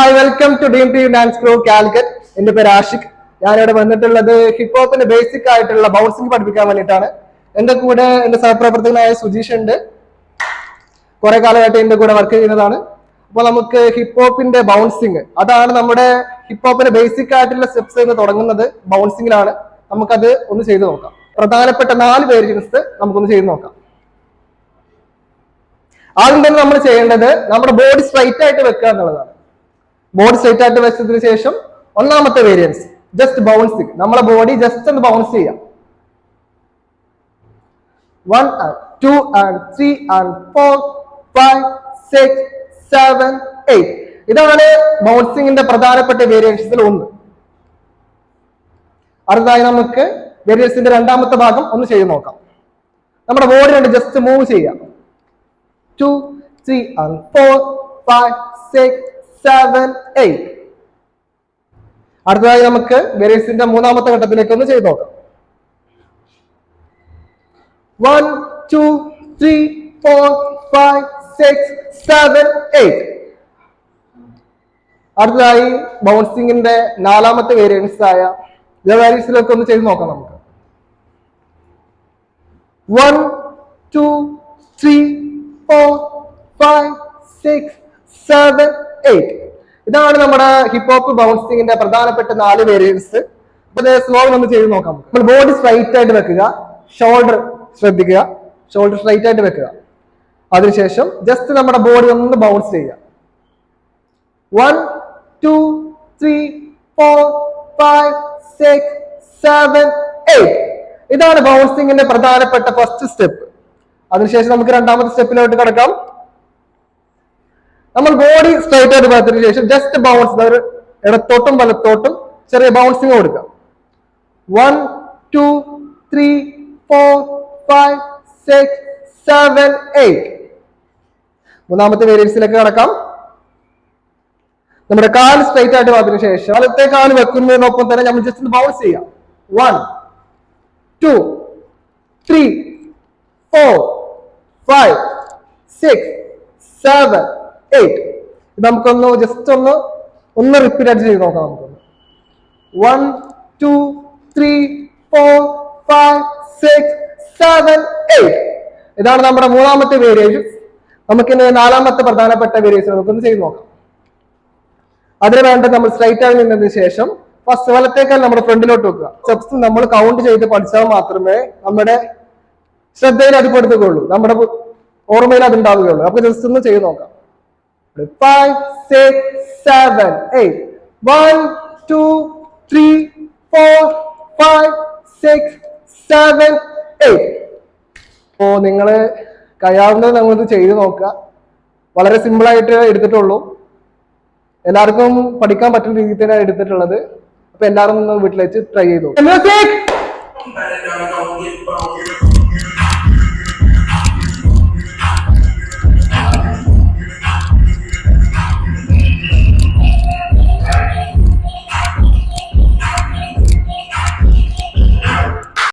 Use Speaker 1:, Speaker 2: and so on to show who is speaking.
Speaker 1: Hi welcome to dream team dance crew Calicut. എന്റെ പേര് ആഷിഖ്. ഞാനിവിടെ വന്നിട്ടുള്ളത് ഹിപ്പ് ഹോപ്പിന്റെ ബേസിക് ആയിട്ടുള്ള ബൗൺസിംഗ് പഠിപ്പിക്കാൻ വേണ്ടിയിട്ടാണ്. എന്റെ കൂടെ എന്റെ സഹപ്രവർത്തകനായ സുജീഷ് ഉണ്ട്. കുറെ കാലമായിട്ട് എന്റെ കൂടെ വർക്ക് ചെയ്യുന്നതാണ്. അപ്പോൾ നമുക്ക് ഹിപ്പ് ഹോപ്പിന്റെ ബൗൺസിങ്, അതാണ് നമ്മുടെ ഹിപ്പ് ഹോപ്പിന്റെ ബേസിക് ആയിട്ടുള്ള സ്റ്റെപ്സ് എന്ന് തുടങ്ങുന്നത് ബൗൺസിങ്ങിലാണ്. നമുക്കത് ഒന്ന് ചെയ്തു നോക്കാം. പ്രധാനപ്പെട്ട 4 വേരിയൻസ് നമുക്കൊന്ന് ചെയ്ത് നോക്കാം. ആദ്യം തന്നെ നമ്മൾ ചെയ്യേണ്ടത് നമ്മുടെ ബോഡി സ്ട്രൈറ്റ് ആയിട്ട് വെക്കുക എന്നുള്ളതാണ്. ബോഡി സ്ട്രൈറ്റ് ആയിട്ട് വെച്ചതിന് ശേഷം ഒന്നാമത്തെ വേരിയൻസ് ജസ്റ്റ് ബൗൺസിങ്. നമ്മളെ ബോഡി ജസ്റ്റ് ഒന്ന് ബൗൺസ് ചെയ്യാം. 1 and 2 and 3 and 4 5 6 7 8. ഇതാണ് ബൗൺസിങ്ങിന്റെ പ്രധാനപ്പെട്ട വേരിയൻസിൽ ഒന്ന്. അടുത്തതായി നമുക്ക് വേരിയൻസിന്റെ രണ്ടാമത്തെ ഭാഗം ഒന്ന് ചെയ്ത് നോക്കാം. നമ്മുടെ ബോഡി കൊണ്ട് ജസ്റ്റ് മൂവ് ചെയ്യാം. 2 3 and 4 5 6 7 8. അടുത്തതായി നമുക്ക് വേരിയൻസിന്റെ മൂന്നാമത്തെ ഘട്ടത്തിലേക്ക് ഒന്ന് ചെയ്ത് നോക്കാം. 1 2 3 4 5 6 7 8. അടുത്തതായി ബൗൺസിങ്ങിന്റെ നാലാമത്തെ വേരിയൻസ് ആയ വേരിയൻസിലേക്ക് ഒന്ന് ചെയ്ത് നോക്കാം. നമുക്ക് 1 2 3 4 5 6 7 8. ഇതാണ് നമ്മുടെ ഹിപ്പ് ഹോപ്പ് ബൗൺസിങ്ങിന്റെ പ്രധാനപ്പെട്ട 4 വേരിയൻസ്. സ്ലോ ഒന്ന് ചെയ്ത് നോക്കാം. നമ്മൾ ബോഡി സ്ട്രൈറ്റ് ആയിട്ട് വെക്കുക, ഷോൾഡർ ശ്രദ്ധിക്കുക, ഷോൾഡർ സ്ട്രൈറ്റ് ആയിട്ട് വെക്കുക. അതിനുശേഷം ജസ്റ്റ് നമ്മുടെ ബോഡി ഒന്ന് ബൗൺസ് ചെയ്യുക. 1 2 3 4 5 6 7 8. ഇതാണ് ബൗൺസിങ്ങിന്റെ പ്രധാനപ്പെട്ട ഫസ്റ്റ് സ്റ്റെപ്പ്. അതിനുശേഷം നമുക്ക് രണ്ടാമത്തെ സ്റ്റെപ്പിലോട്ട് കിടക്കാം. നമ്മൾ ബോഡി സ്ട്രൈറ്റ് ആയിട്ട് വെച്ചതിന് ശേഷം ജസ്റ്റ് ബൗൺസ്, ഇടത്തോട്ടും വലത്തോട്ടും ചെറിയ ബൗൺസിങ് കൊടുക്കാം. 1 2 3 4 5 6 7 8. മൂന്നാമത്തെ വേരിയൻസിലേക്ക് കടക്കാം. നമ്മുടെ കാല് സ്ട്രൈറ്റ് ആയിട്ട് വന്നതിന് ശേഷം വലത്തെ കാല് വെക്കുന്നതിനൊപ്പം തന്നെ നമ്മൾ ജസ്റ്റ് ബൗൺസ് ചെയ്യാം. 1 2 3 4 5 6 7 8. നമുക്കൊന്ന് ജസ്റ്റ് ഒന്ന് റിപ്പീറ്റ് ആയിട്ട് ചെയ്ത് നോക്കാം. നമുക്കൊന്ന് 1 2 3 4 5 6 7 8. ഇതാണ് നമ്മുടെ മൂന്നാമത്തെ വേരിയേഷൻ. നമുക്കിനി നാലാമത്തെ പ്രധാനപ്പെട്ട വേരിയേഷൻ നമുക്കൊന്ന് ചെയ്ത് നോക്കാം. അതിന് വേണ്ടത് നമ്മൾ സ്ട്രൈറ്റ് ആയി നിന്നതിന് ശേഷം ഫസ്റ്റ് വലത്തേക്കാൾ നമ്മുടെ ഫ്രണ്ടിലോട്ട് വെക്കുക. സ്റ്റെപ്സ് നമ്മൾ കൗണ്ട് ചെയ്ത് പഠിച്ചാൽ മാത്രമേ നമ്മുടെ ശ്രദ്ധയിൽ അത് പെടുത്തുകയുള്ളൂ, നമ്മുടെ ഓർമ്മയിൽ അത് ഉണ്ടാവുകയുള്ളൂ. അപ്പൊ ജസ്റ്റ് ഒന്ന് ചെയ്ത് നോക്കാം. 5 6 7 8. 1 2 3 4 5 6 7 8. അപ്പോ നിങ്ങള് കഴിയാവുന്നത് നമ്മളിത് ചെയ്ത് നോക്കുക. വളരെ സിമ്പിൾ ആയിട്ട് എടുത്തിട്ടുള്ളൂ. എല്ലാവർക്കും പഠിക്കാൻ പറ്റുന്ന രീതിയിൽ തന്നെ എടുത്തിട്ടുള്ളത്. അപ്പൊ എല്ലാവരും ഒന്ന് വീട്ടിലേക്ക് ട്രൈ ചെയ്തു.